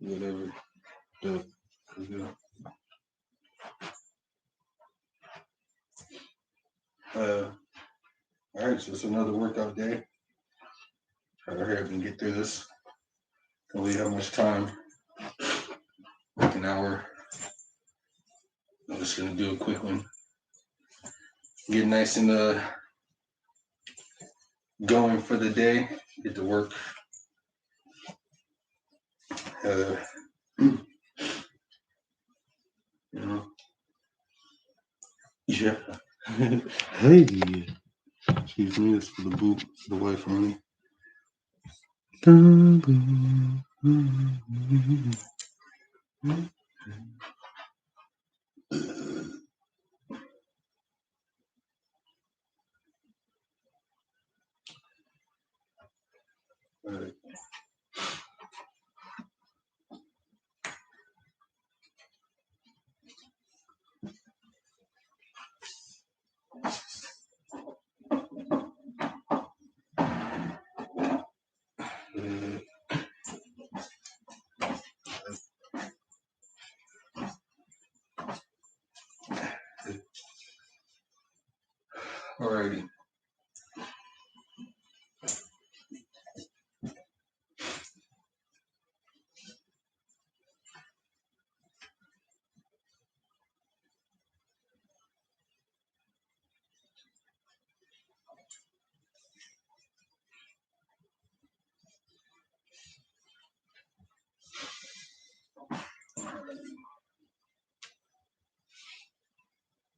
whatever. All right, so it's another workout day. Try to hurry up and get through this. Don't really have much time. Like an hour. I'm just gonna do a quick one. Get nice and going for the day. Get to work. You know. Yeah. Hey. Excuse me, it's for the boob, for the wife only. All right. Alrighty.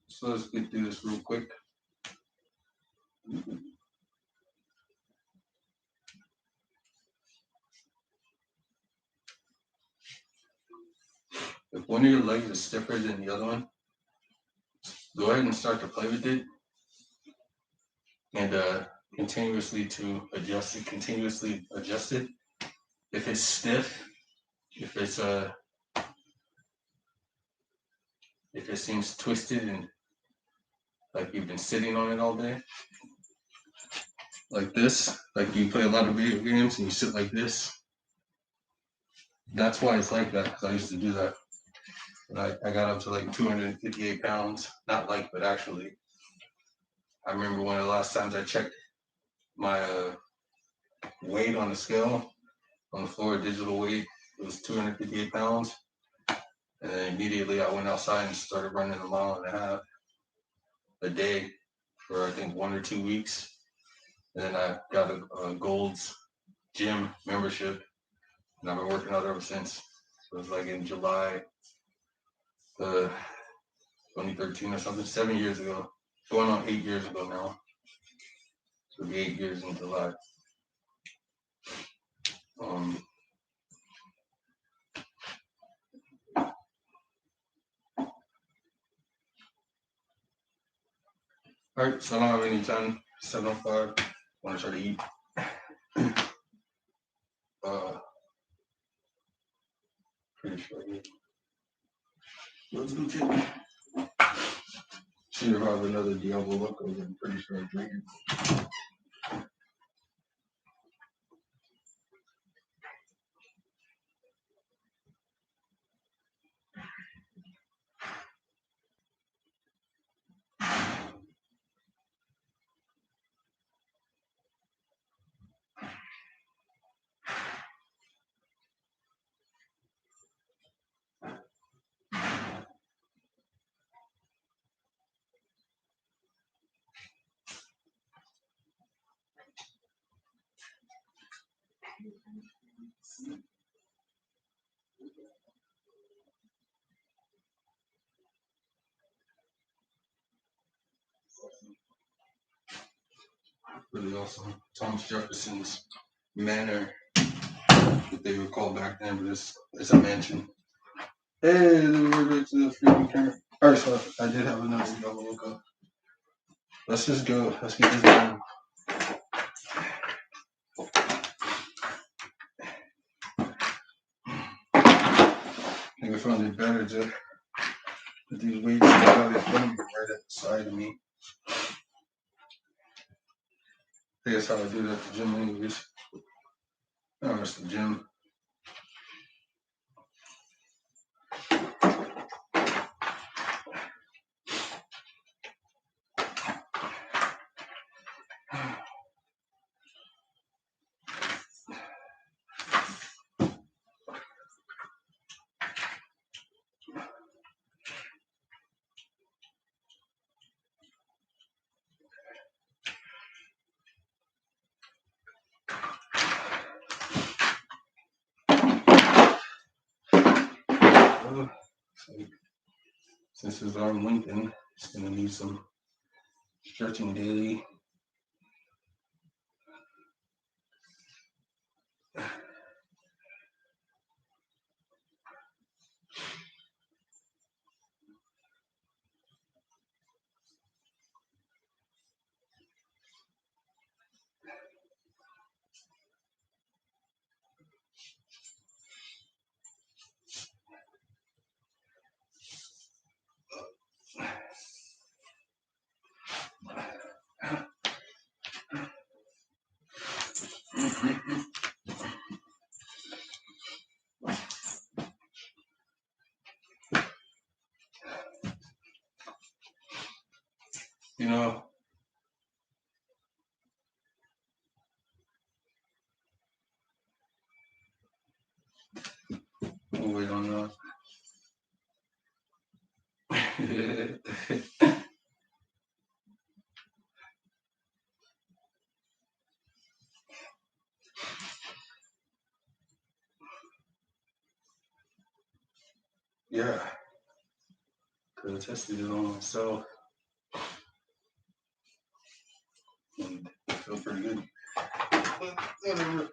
So let's get through this real quick. If one of your legs is stiffer than the other one, go ahead and start to play with it and continuously adjust it. If it's stiff, if it seems twisted and like you've been sitting on it all day, like this, like you play a lot of video games and you sit like this, that's why it's like that, because I used to do that. And I got up to like 258 pounds, not like, but actually. I remember one of the last times I checked my weight on the scale, on the floor, digital weight, it was 258 pounds. And then immediately I went outside and started running a mile and a half a day for I think 1 or 2 weeks. And then I got a Gold's gym membership, and I've been working out ever since. So it was like in July 2013 or something, 7 years ago. Going on 8 years ago now. So it'll be 8 years in July. All right, so I don't have any time. 7:05. Want to try to eat. Pretty sure I eat. Let's go check. See if I have another Diablo Loco. I'm pretty sure I drink it. Really awesome. Thomas Jefferson's manor, what they would call back then, but it's a mansion. Hey, we're back to the freaking camera. Alright, so I did have another Diablo Loco. Let's just go. Let's get this done. I think I found it better to put these weights right at the side of me. I think that's how I do it at the gym anyways. Oh, it's the gym. like, since his arm lengthened, it's gonna need some stretching daily. You know, we'll wait on that. Yeah, could have tested it on myself and I feel pretty good. But whatever.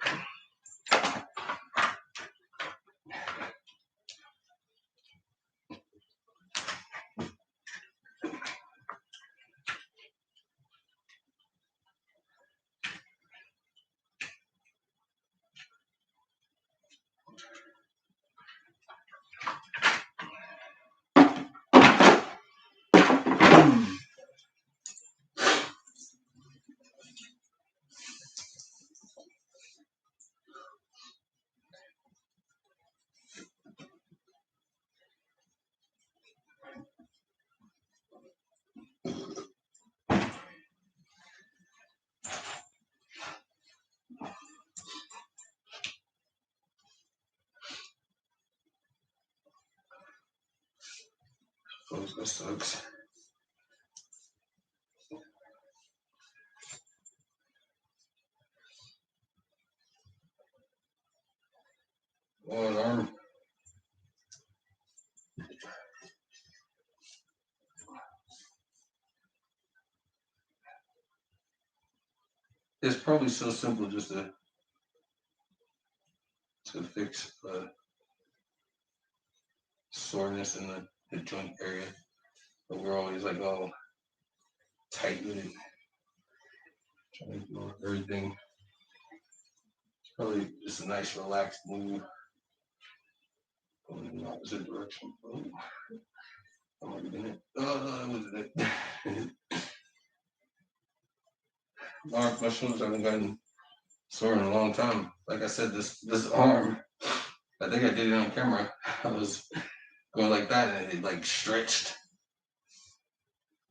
That sucks. Well, it's probably so simple just to fix soreness in the joint area. But we're always like all tight with it, trying to do everything. It's probably just a nice relaxed move going in the opposite direction. Oh, that might have been it. Oh no, that wasn't it. My shoulders haven't gotten sore in a long time. Like I said, this arm, I think I did it on camera. I was going like that and it like stretched.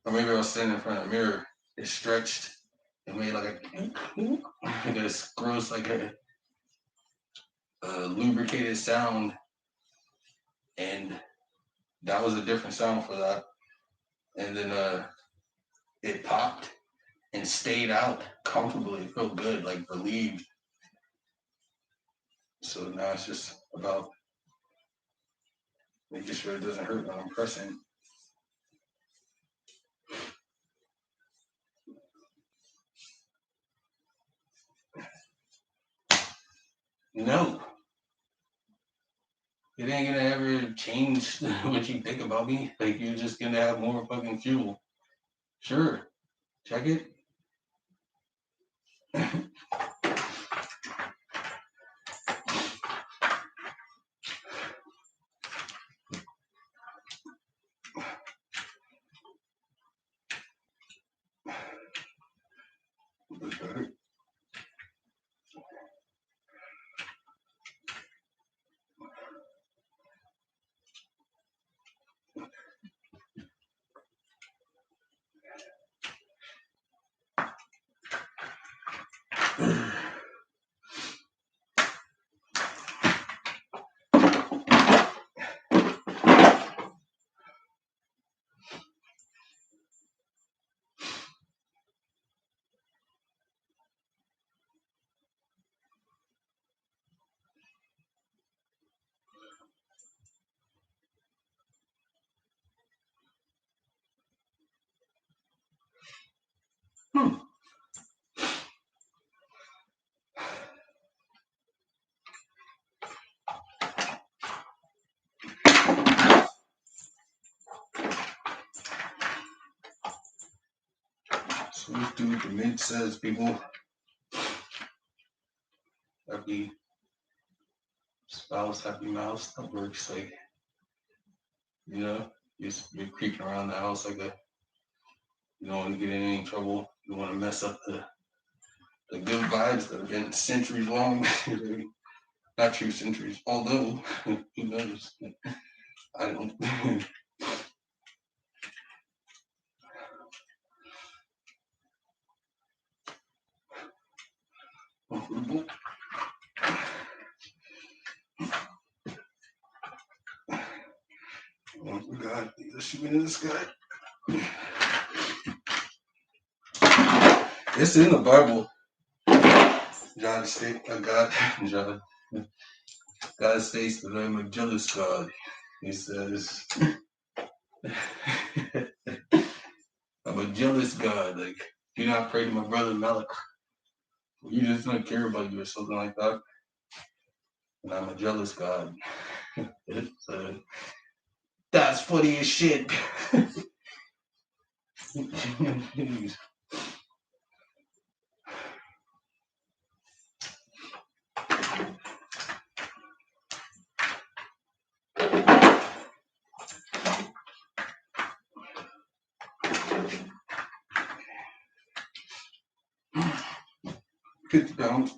Or maybe I was standing in front of the mirror. It stretched. It made like this gross, like a lubricated sound. And that was a different sound for that. And then it popped and stayed out comfortably. It felt good, like relieved. So now it's just about making sure it doesn't hurt when I'm pressing. No, it ain't gonna ever change what you think about me. Like you're just gonna have more fucking fuel. Sure, check it. Let's do what the mint says, people. Happy spouse, happy mouse. That works. Like, you know, you're creeping around the house like a. You don't want to get in any trouble. You don't want to mess up the good vibes that have been centuries long. Not true centuries, although who knows? I don't. Oh my God, there's shooting in the sky. It's in the Bible. God states that I'm a jealous God. He says, I'm a jealous God. Like, do not pray to my brother Malak. You just don't care about you or something like that. And I'm a jealous God. That's funny as shit. £50.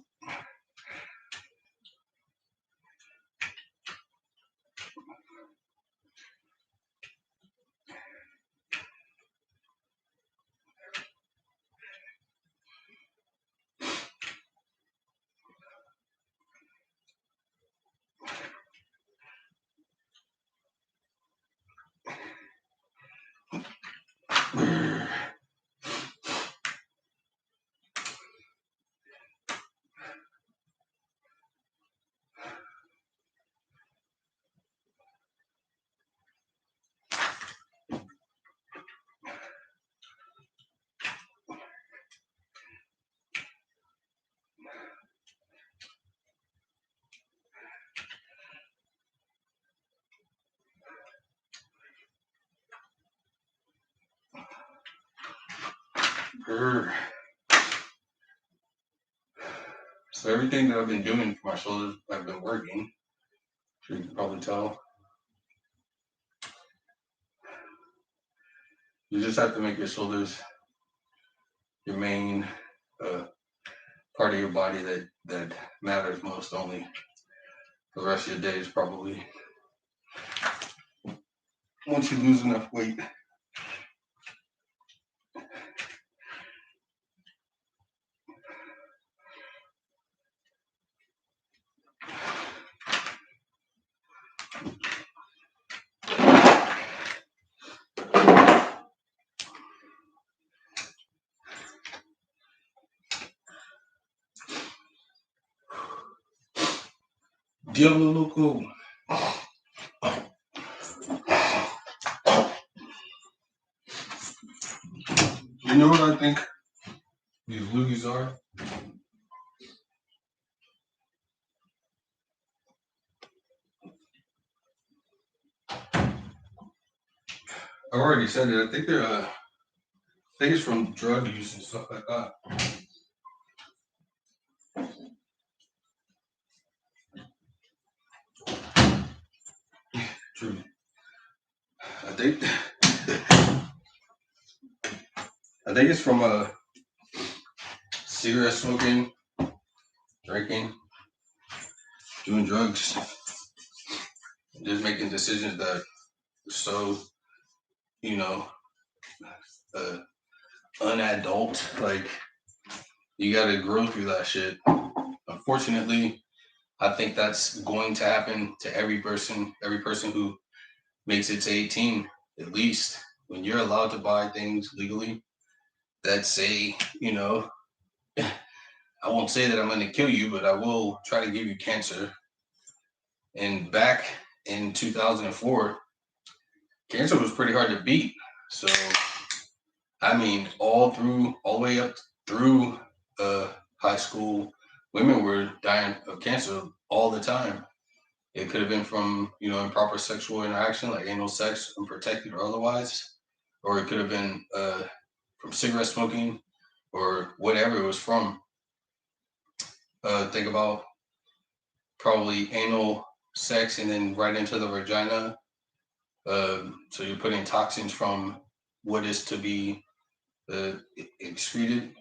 So everything that I've been doing for my shoulders, I've been working. So you can probably tell. You just have to make your shoulders your main part of your body that matters most only. The rest of your days probably. Once you lose enough weight. Diablo Loco. You know what I think these loogies are? I already said it. I think I think it's from drug use and stuff like that. True. I think it's from cigarette smoking, drinking, doing drugs, just making decisions that are so, you know, unadult. Like, you gotta grow through that shit. Unfortunately, I think that's going to happen to every person who makes it to 18, at least. When you're allowed to buy things legally that say, you know, I won't say that I'm going to kill you, but I will try to give you cancer. And back in 2004, cancer was pretty hard to beat. So, I mean, all the way up through high school, women were dying of cancer all the time. It could have been from, improper sexual interaction, like anal sex, unprotected or otherwise, or it could have been from cigarette smoking, or whatever it was from. Think about probably anal sex and then right into the vagina. So you're putting toxins from what is to be excreted,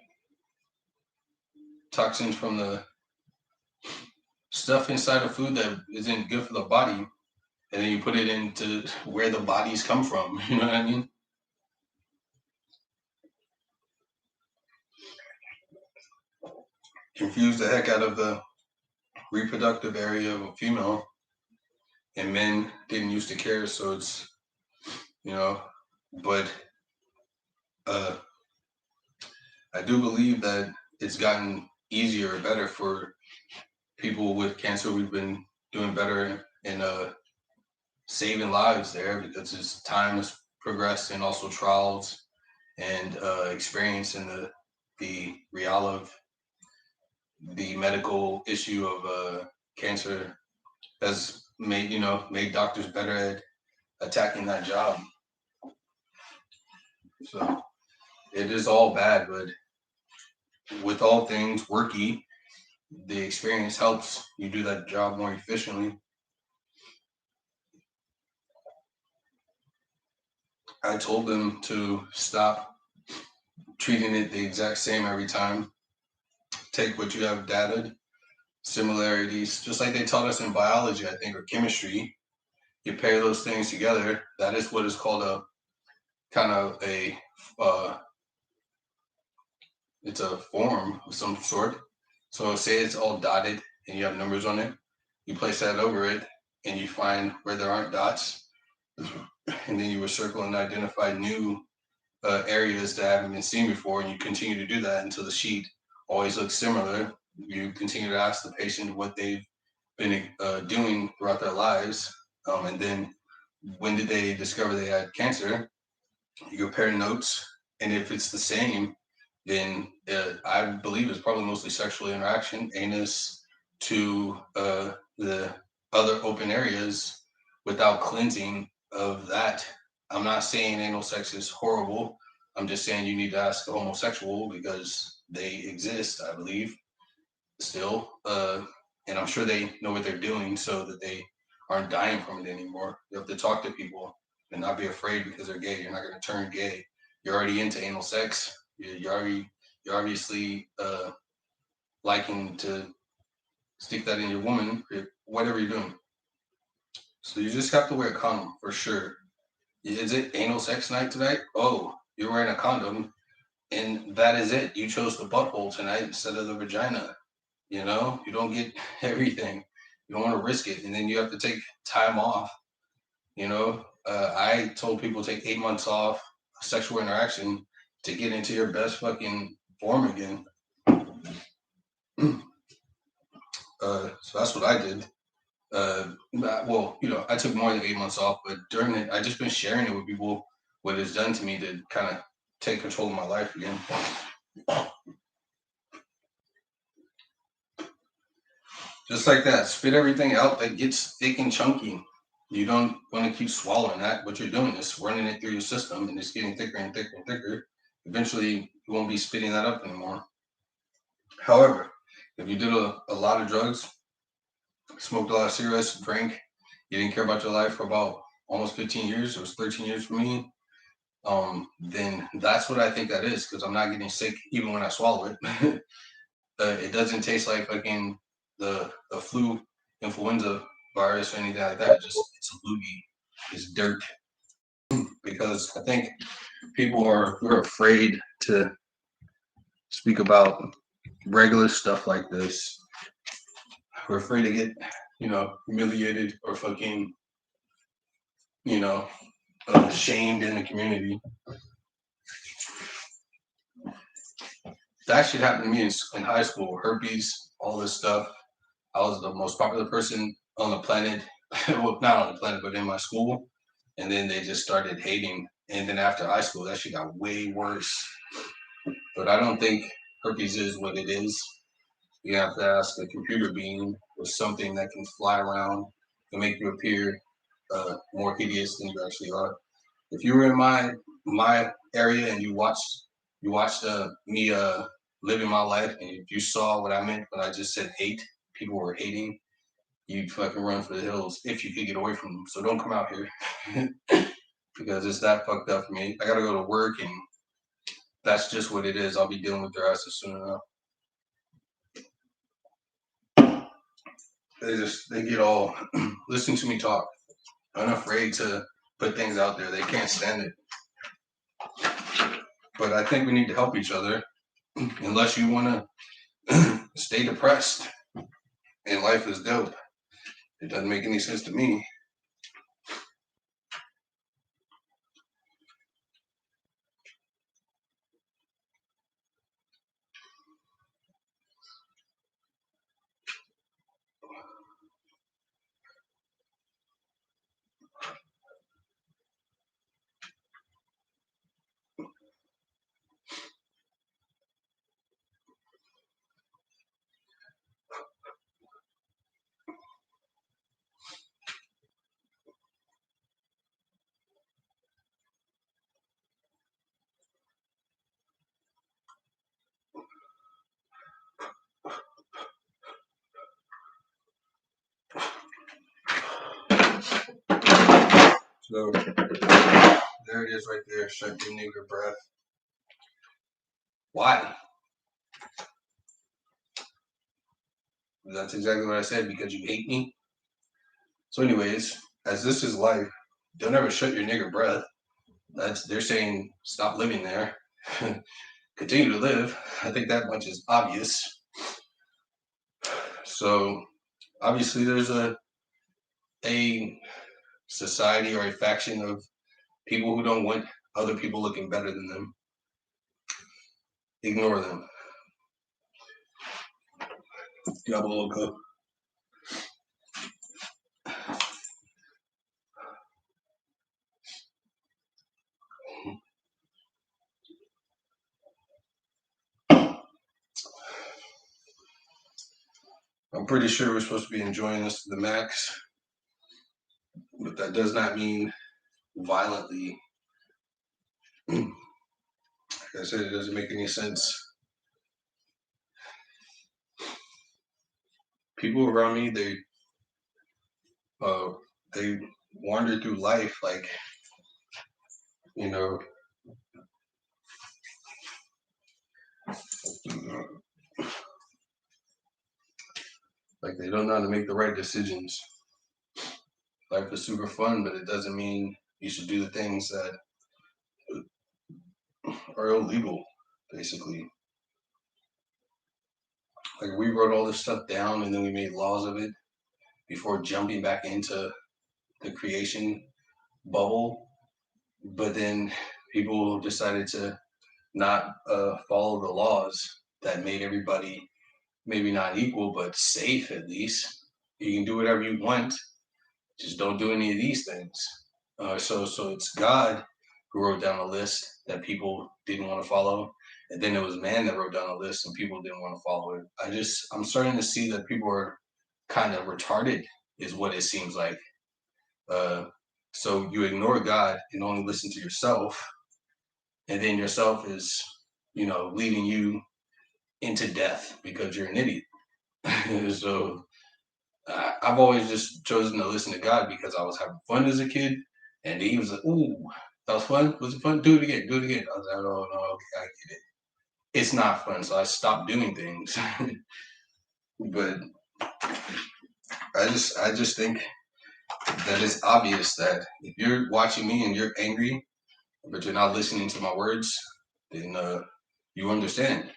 toxins from the stuff inside of food that isn't good for the body, and then you put it into where the bodies come from. You know what I mean? Confuse the heck out of the reproductive area of a female, and men didn't used to care, so it's, you know, but uh, I do believe that it's gotten easier or better for people with cancer. We've been doing better in saving lives there because as time has progressed and also trials and experience in the real of the medical issue of cancer has made doctors better at attacking that job. So it is all bad, but with all things worky, the experience helps you do that job more efficiently. I told them to stop treating it the exact same every time. Take what you have data, similarities, just like they taught us in biology, I think, or chemistry. You pair those things together. That is what is called a kind of a it's a form of some sort. So say it's all dotted and you have numbers on it. You place that over it and you find where there aren't dots, and then you would circle and identify new areas that haven't been seen before, and you continue to do that until the sheet always looks similar. You continue to ask the patient what they've been doing throughout their lives, and then when did they discover they had cancer. You compare notes, and if it's the same, then I believe it's probably mostly sexual interaction, anus to the other open areas without cleansing of that. I'm not saying anal sex is horrible. I'm just saying you need to ask a homosexual because they exist, I believe, still. And I'm sure they know what they're doing so that they aren't dying from it anymore. You have to talk to people and not be afraid because they're gay. You're not going to turn gay. You're already into anal sex. You're obviously liking to stick that in your woman, whatever you're doing. So you just have to wear a condom for sure. Is it anal sex night tonight? Oh, you're wearing a condom, and that is it. You chose the butthole tonight instead of the vagina. You don't get everything. You don't want to risk it, and then you have to take time off. I told people take 8 months off sexual interaction to get into your best fucking form again. So that's what I did. Well, I took more than 8 months off, but during it, I just been sharing it with people what it's done to me to kind of take control of my life again. Just like that, spit everything out that gets thick and chunky. You don't want to keep swallowing that. What you're doing is running it through your system and it's getting thicker and thicker and thicker. Eventually, you won't be spitting that up anymore. However, if you did a lot of drugs, smoked a lot of cigarettes, drank, you didn't care about your life for about almost 15 years, it was 13 years for me, then that's what I think that is because I'm not getting sick even when I swallow it. It doesn't taste like fucking the flu, influenza virus or anything like that. It's a loogie, it's dirt. Because I think we're afraid to speak about regular stuff like this. We're afraid to get humiliated or fucking you know shamed in the community. That shit happened to me in high school. Herpes, all this stuff. I was the most popular person on the planet. Well, not on the planet, but in my school. And then they just started hating. And then after high school, that shit got way worse. But I don't think herpes is what it is. You have to ask a computer being or something that can fly around and make you appear more hideous than you actually are. If you were in my area and you watched You watched me living my life, and if you saw what I meant when I just said hate, people were hating, you'd fucking run for the hills if you could get away from them. So don't come out here because it's that fucked up for me. I gotta go to work, and that's just what it is. I'll be dealing with their asses soon enough. They get all listen to me talk, unafraid to put things out there. They can't stand it. But I think we need to help each other, unless you want to stay depressed and life is dope. It doesn't make any sense to me. So there it is right there. Shut your nigger breath. Why? That's exactly what I said, because you hate me. So anyways, as this is life, don't ever shut your nigger breath. They're saying stop living there. Continue to live. I think that much is obvious. So obviously there's a society or a faction of people who don't want other people looking better than them. Ignore them. Diablo loco. I'm pretty sure we're supposed to be enjoying this to the max, but that does not mean violently. Like I said, it doesn't make any sense. People around me, uh, they wander through life like, you know, like they don't know how to make the right decisions. Life is super fun, but it doesn't mean you should do the things that are illegal, basically. Like we wrote all this stuff down and then we made laws of it before jumping back into the creation bubble. But then people decided to not follow the laws that made everybody maybe not equal, but safe at least. You can do whatever you want, just don't do any of these things. So it's God who wrote down a list that people didn't want to follow, and then it was man that wrote down a list and people didn't want to follow it. I'm starting to see that people are kind of retarded, is what it seems like. Uh, so you ignore God and only listen to yourself, and then yourself is, leading you into death because you're an idiot. So I've always just chosen to listen to God because I was having fun as a kid, and he was like, "Ooh, that was fun. Was it fun? Do it again. Do it again." I was like, "Oh no, okay, I get it. It's not fun." So I stopped doing things. But I just think that it's obvious that if you're watching me and you're angry, but you're not listening to my words, then you understand.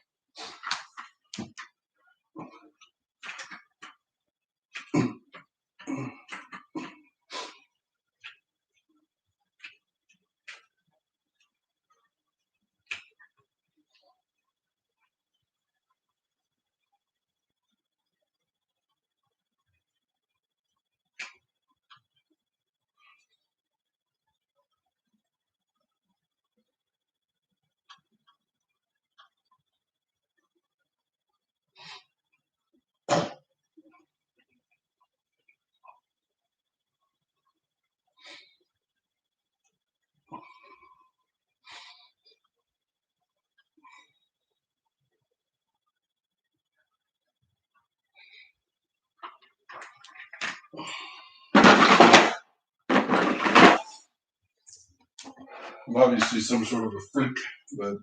I'm obviously some sort of a freak, but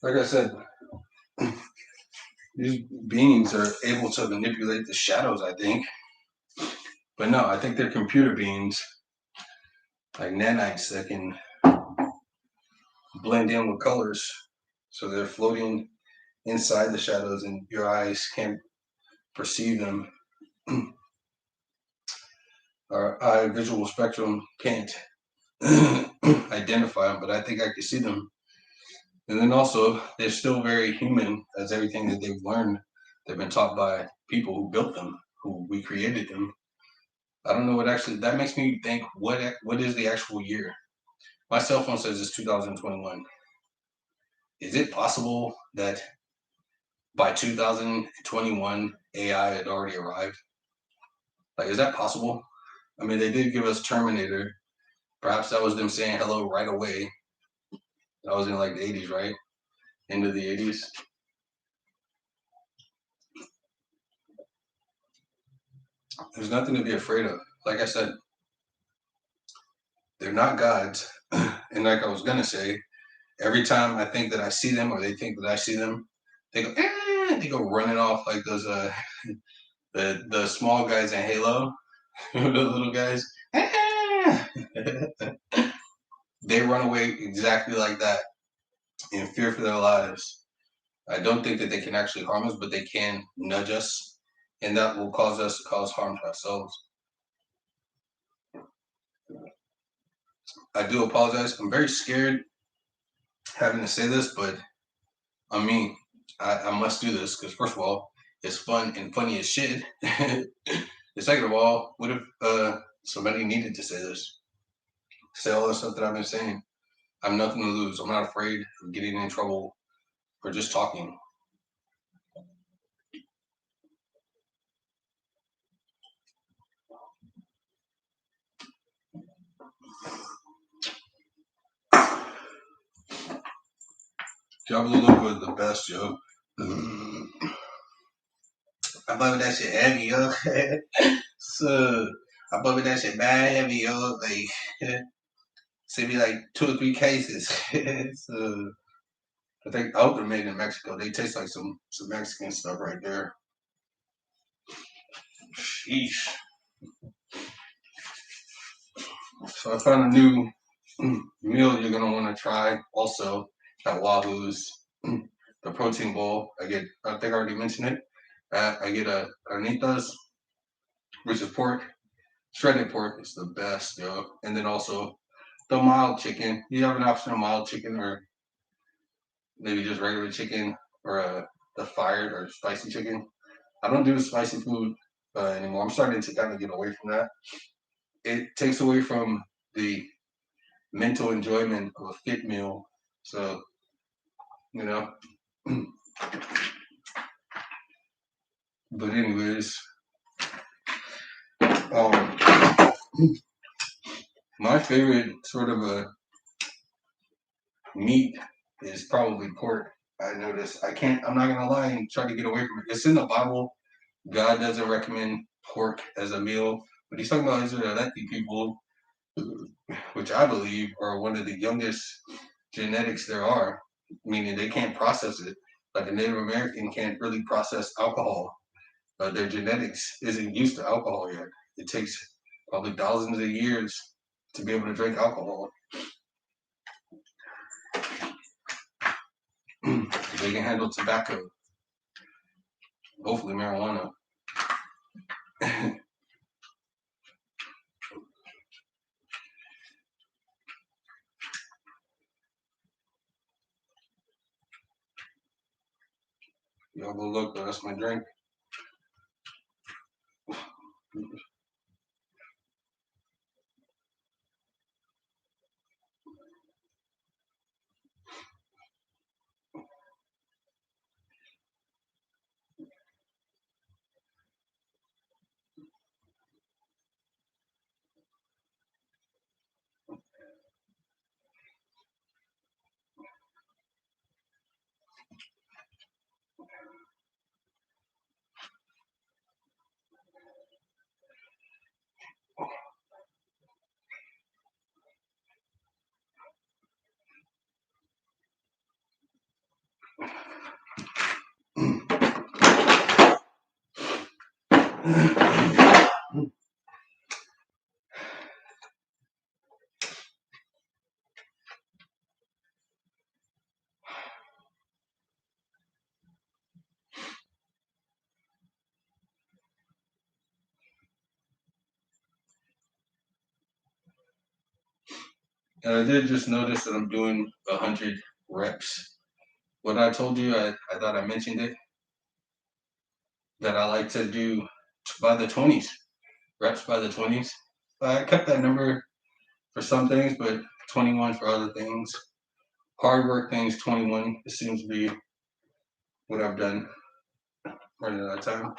like I said, these beings are able to manipulate the shadows, I think. But no, I think they're computer beings, like nanites that can blend in with colors. So they're floating inside the shadows and your eyes can't perceive them. Our eye visual spectrum can't identify them, but I think I can see them. And then also, they're still very human as everything that they've learned. They've been taught by people who built them, who we created them. I don't know what actually, that makes me think, what is the actual year? My cell phone says it's 2021. Is it possible that by 2021 AI had already arrived? Like, is that possible? I mean, they did give us Terminator. Perhaps that was them saying hello right away. That was in like the 80s, right? End of the 80s. There's nothing to be afraid of. Like I said, they're not gods. And like I was gonna say, every time I think that I see them or they think that I see them, they go, they go running off like those the small guys in Halo, the little guys. They run away exactly like that in fear for their lives. I don't think that they can actually harm us, but they can nudge us, and that will cause us to cause harm to ourselves. I do apologize. I'm very scared having to say this, but I mean, I must do this because first of all, it's fun and funny as shit. And second of all, what if somebody needed to say this? Say all the stuff that I've been saying. I have nothing to lose. I'm not afraid of getting in trouble for just talking. Jabba Loco is the best, yo. I love that shit heavy, yo. So I bought that shit bad heavy, yo. Like, say me like 2 or 3 cases. So I think I hope they're made in Mexico. They taste like some Mexican stuff right there. Sheesh. So I found a new meal you're gonna want to try also at Wahoo's. The protein bowl. I think I already mentioned it. I get a carnitas, which is pork, shredded pork. It's the best, yo. And then also the mild chicken. You have an option of mild chicken or maybe just regular chicken or the fired or spicy chicken. I don't do spicy food anymore. I'm starting to kind of get away from that. It takes away from the mental enjoyment of a fit meal. So, you know. But anyways, um, my favorite sort of a meat is probably pork. I noticed. I'm not gonna lie and try to get away from it. It's in the Bible. God doesn't recommend pork as a meal, but he's talking about Israelite people, which I believe are one of the youngest genetics there are, meaning they can't process it. Like a Native American can't really process alcohol. Their genetics isn't used to alcohol yet. It takes probably thousands of years to be able to drink alcohol. They can handle tobacco, hopefully marijuana. Y'all go look, that's my drink. And I did just notice that I'm doing 100 reps. What I told you, I thought I mentioned it, that I like to do by the 20s, reps by the 20s. I kept that number for some things, but 21 for other things. Hard work things, 21. It seems to be what I've done running out of time.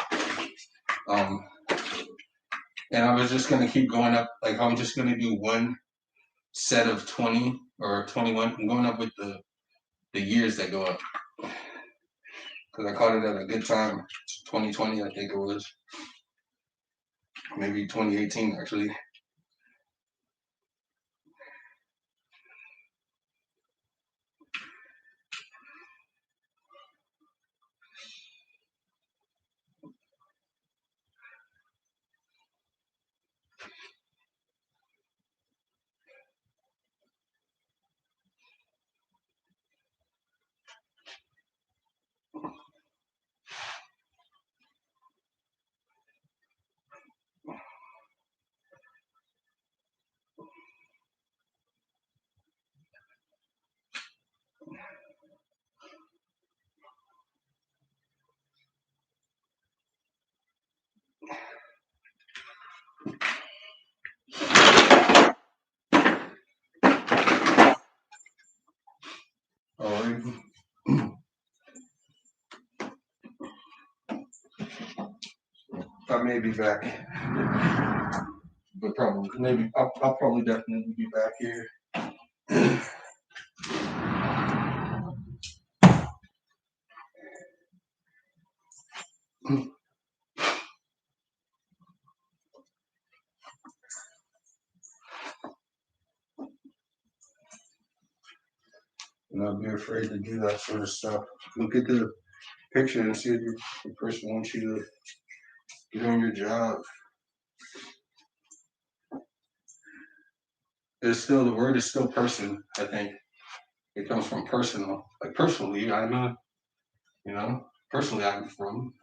And I was just gonna keep going up. Like I'm just gonna do one set of 20 or 21. I'm going up with the years that go up. Because I caught it at a good time. 2020, I think it was. Maybe 2018 actually. Oh, I may be back, but probably maybe I'll probably definitely be back here. And I'll be afraid to do that sort of stuff. Look at the picture and see if the person wants you to get on your job. It's still, the word is still person, I think. It comes from personal. Like personally, personally I'm from.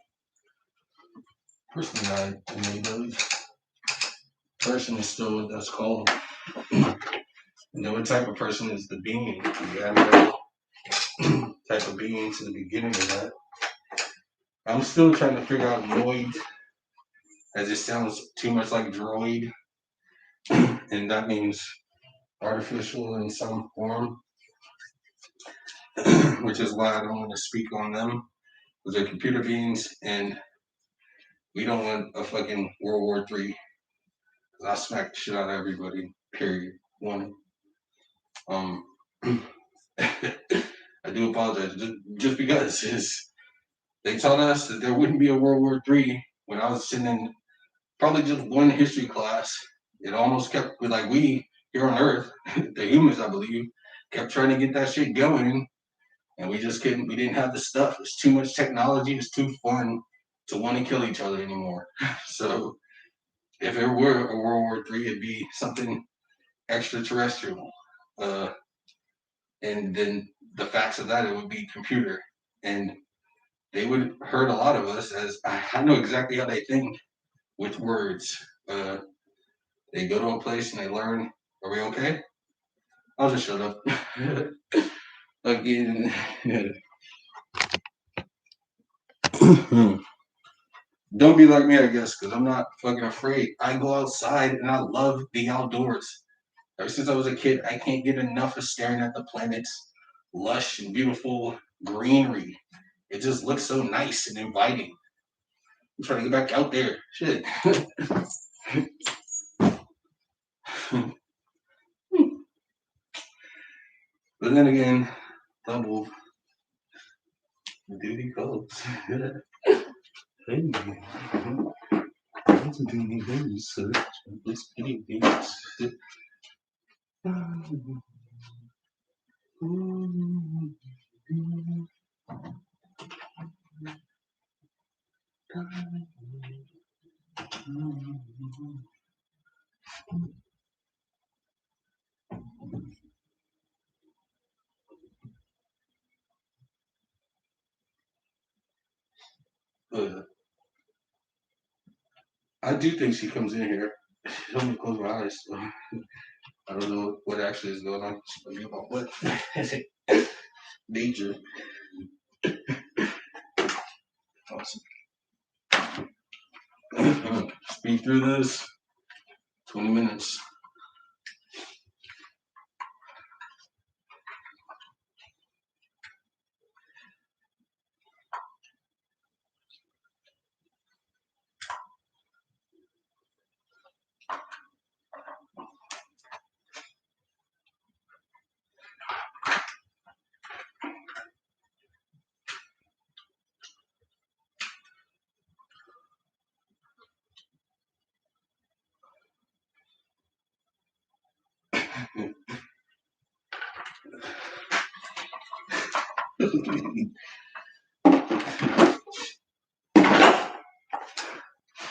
Personally I made those. Person is still what that's called. And then what type of person is the being? You add that type of being to the beginning of that. I'm still trying to figure out noid, as it sounds too much like droid, and that means artificial in some form, which is why I don't want to speak on them, because they're computer beings, and we don't want a fucking World War III, because I smack the shit out of everybody, period. One. I do apologize, just because they taught us that there wouldn't be a World War III when I was sitting in probably just one history class. It almost kept, like, we here on Earth, the humans, I believe, kept trying to get that shit going, and we just couldn't. We didn't have the stuff. It's too much technology. It's too fun to want to kill each other anymore. So if there were a World War III, it'd be something extraterrestrial. And then the facts of that, it would be computer, and they would hurt a lot of us. As I know exactly how they think with words. They go to a place and they learn. Are we okay? I'll just shut up. Again. Don't be like me, I guess, because I'm not fucking afraid. I go outside and I love the outdoors. Ever since I was a kid, I can't get enough of staring at the planet's lush and beautiful greenery. It just looks so nice and inviting. I'm trying to get back out there. Shit. But then again, double duty calls. Hey, what's doing research on this video games? I do think she comes in here. She told me to close my eyes. So I don't know what actually is going on. What nature? Awesome. Speed through this. 20 minutes.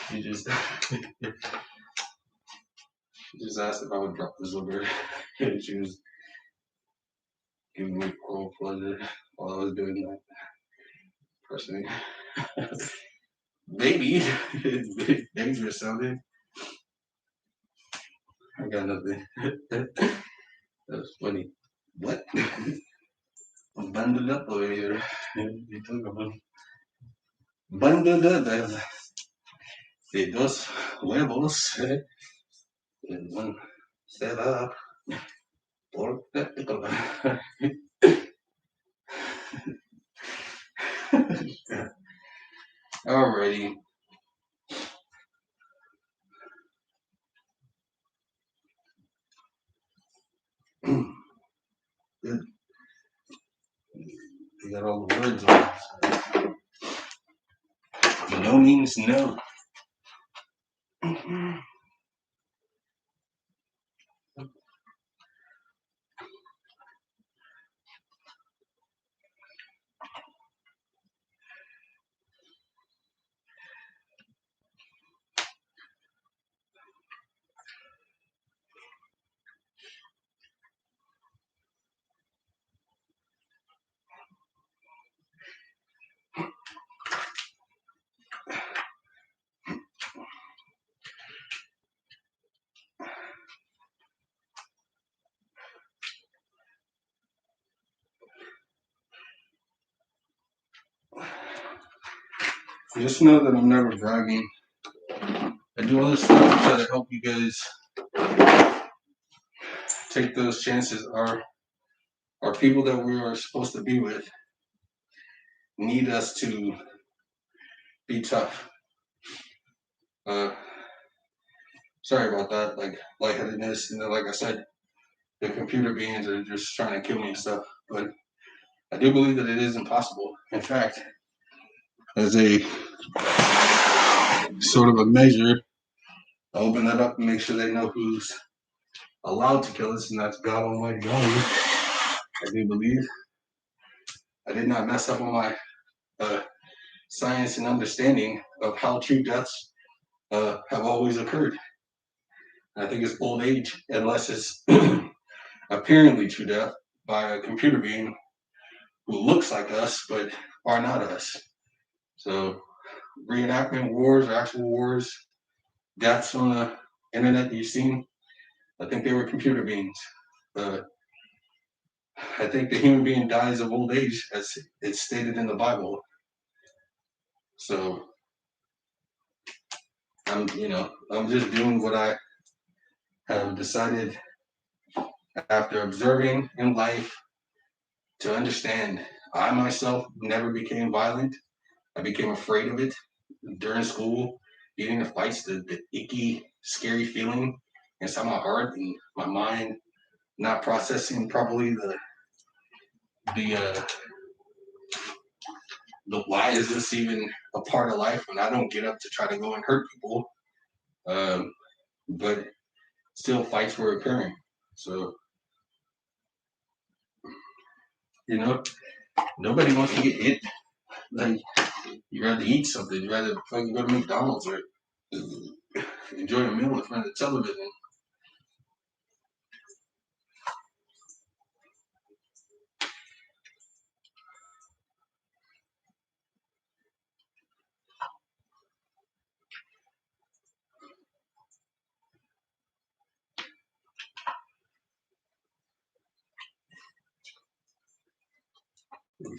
She just asked if I would drop this over. She was giving me oral pleasure while I was doing that. Personally, maybe it's dangerous sounding. I got nothing. That's funny. What? I'm bundled up over here. You talk about bundled up. De dos huevos. And one set up. Por Alrighty. Good. You got all the words on. No means no. Just know that I'm never bragging. I do all this stuff to try to help you guys take those chances. Our people that we are supposed to be with need us to be tough. Sorry about that. Like lightheadedness, like I said, the computer beings are just trying to kill me and stuff. But I do believe that it is impossible. In fact, as a sort of a measure, I open that up and make sure they know who's allowed to kill us, and that's God Almighty God. I do believe I did not mess up on my science and understanding of how true deaths have always occurred. I think it's old age, unless it's apparently true death by a computer being who looks like us but are not us. So reenactment wars or actual wars, deaths on the internet that you've seen, I think they were computer beings. I think the human being dies of old age, as it's stated in the Bible. So I'm just doing what I have decided after observing in life to understand. I myself never became violent. I became afraid of it during school, getting into fights, the icky, scary feeling inside my heart and my mind, not processing properly the why is this even a part of life when I don't get up to try to go and hurt people. But still fights were occurring. So, nobody wants to get hit. Like, you rather eat something, you rather fucking go to McDonald's or enjoy a meal in front of the television.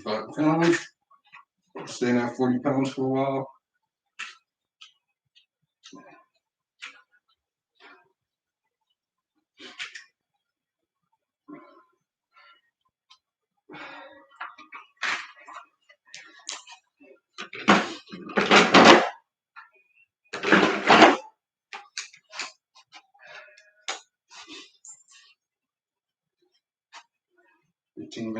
£45, staying at 40 pounds for a while. $15.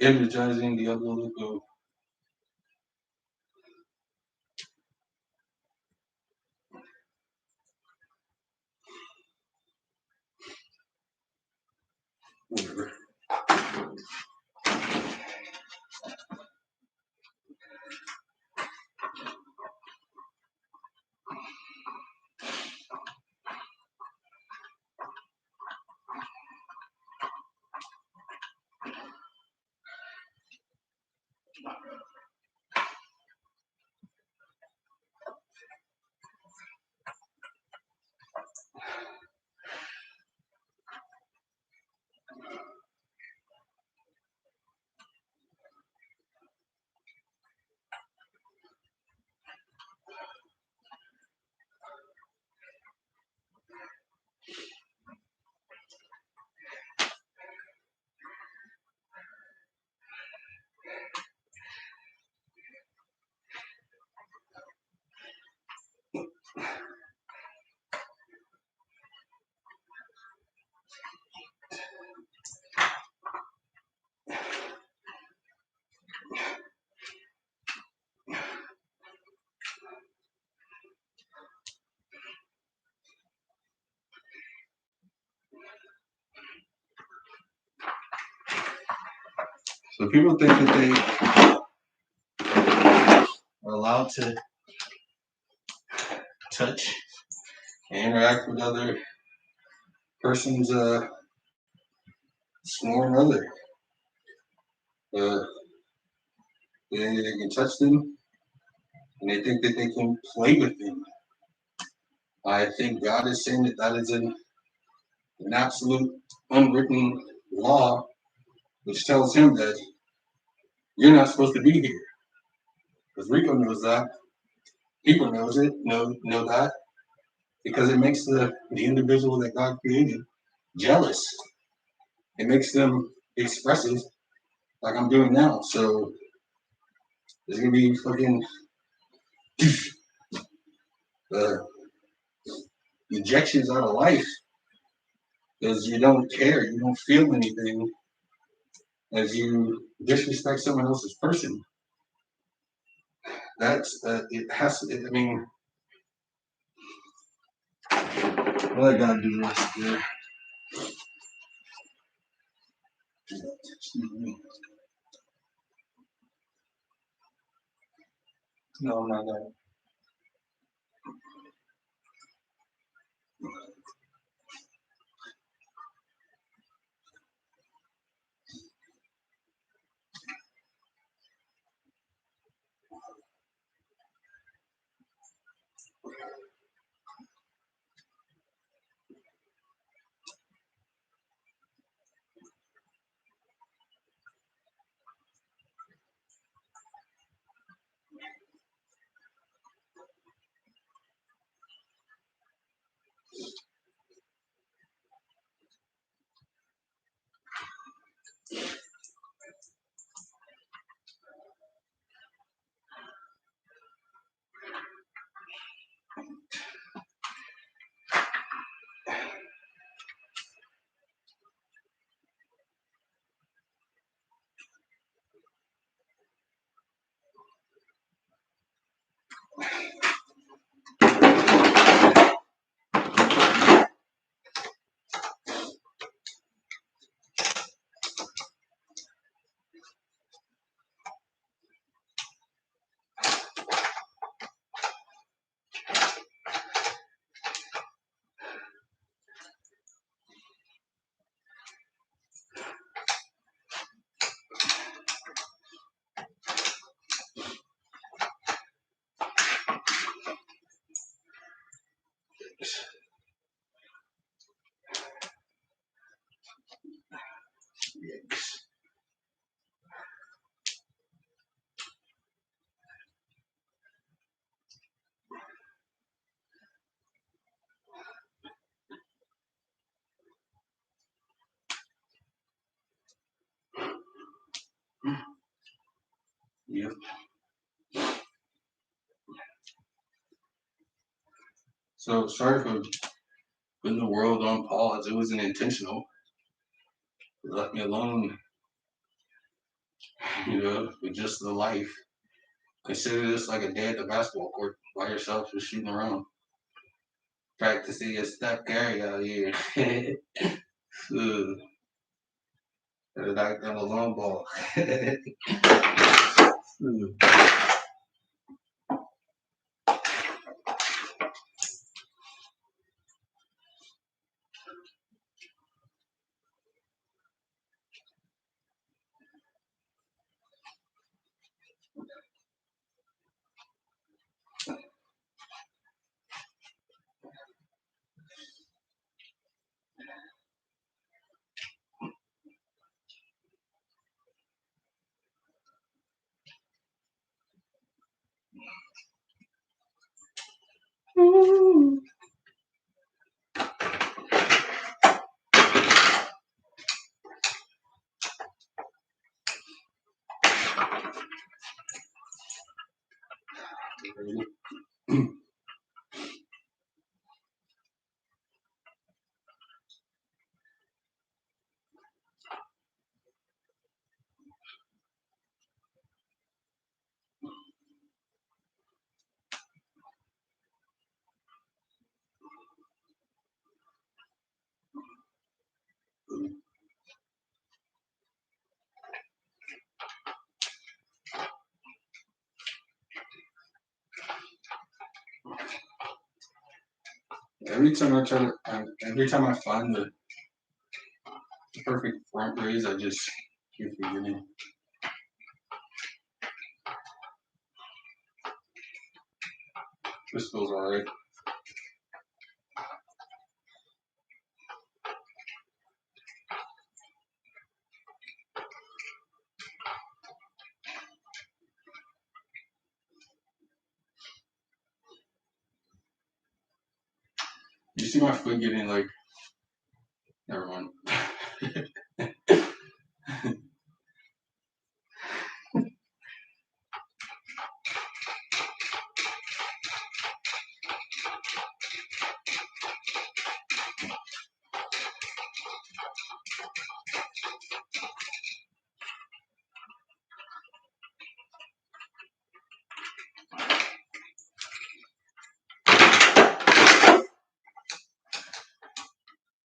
Energizing the other look of whatever. So people think that they are allowed to touch and interact with other persons' sworn other. Uh, they can touch them, and they think that they can play with them. I think God is saying that that is an absolute unwritten law, which tells him that you're not supposed to be here. Because Rico knows that. People knows it, know that, because it makes the individual that God created jealous. It makes them expressive, like I'm doing now. So there's gonna be fucking uh, ejections out of life because you don't care, you don't feel anything as you disrespect someone else's person. That's it has. I mean, let God do this. Yeah. Excuse me. No, I'm not that. Yep. So sorry for putting the world on pause. It wasn't intentional. It left me alone, with just the life. Consider this like a day at the basketball court by yourself, just shooting around. Practicing your step carry out here. Ugh, gotta knock down the long ball. Every time I find the perfect front raise, I just keep forgetting. This feels alright. You see my foot getting like, never mind.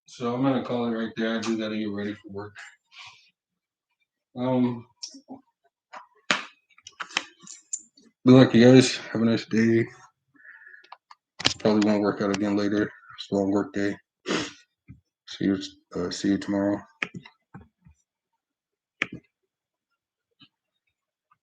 So I'm gonna call it right there. I do gotta get ready for work. Good luck, you guys. Have a nice day. Probably won't work out again later. It's a long work day. See you tomorrow.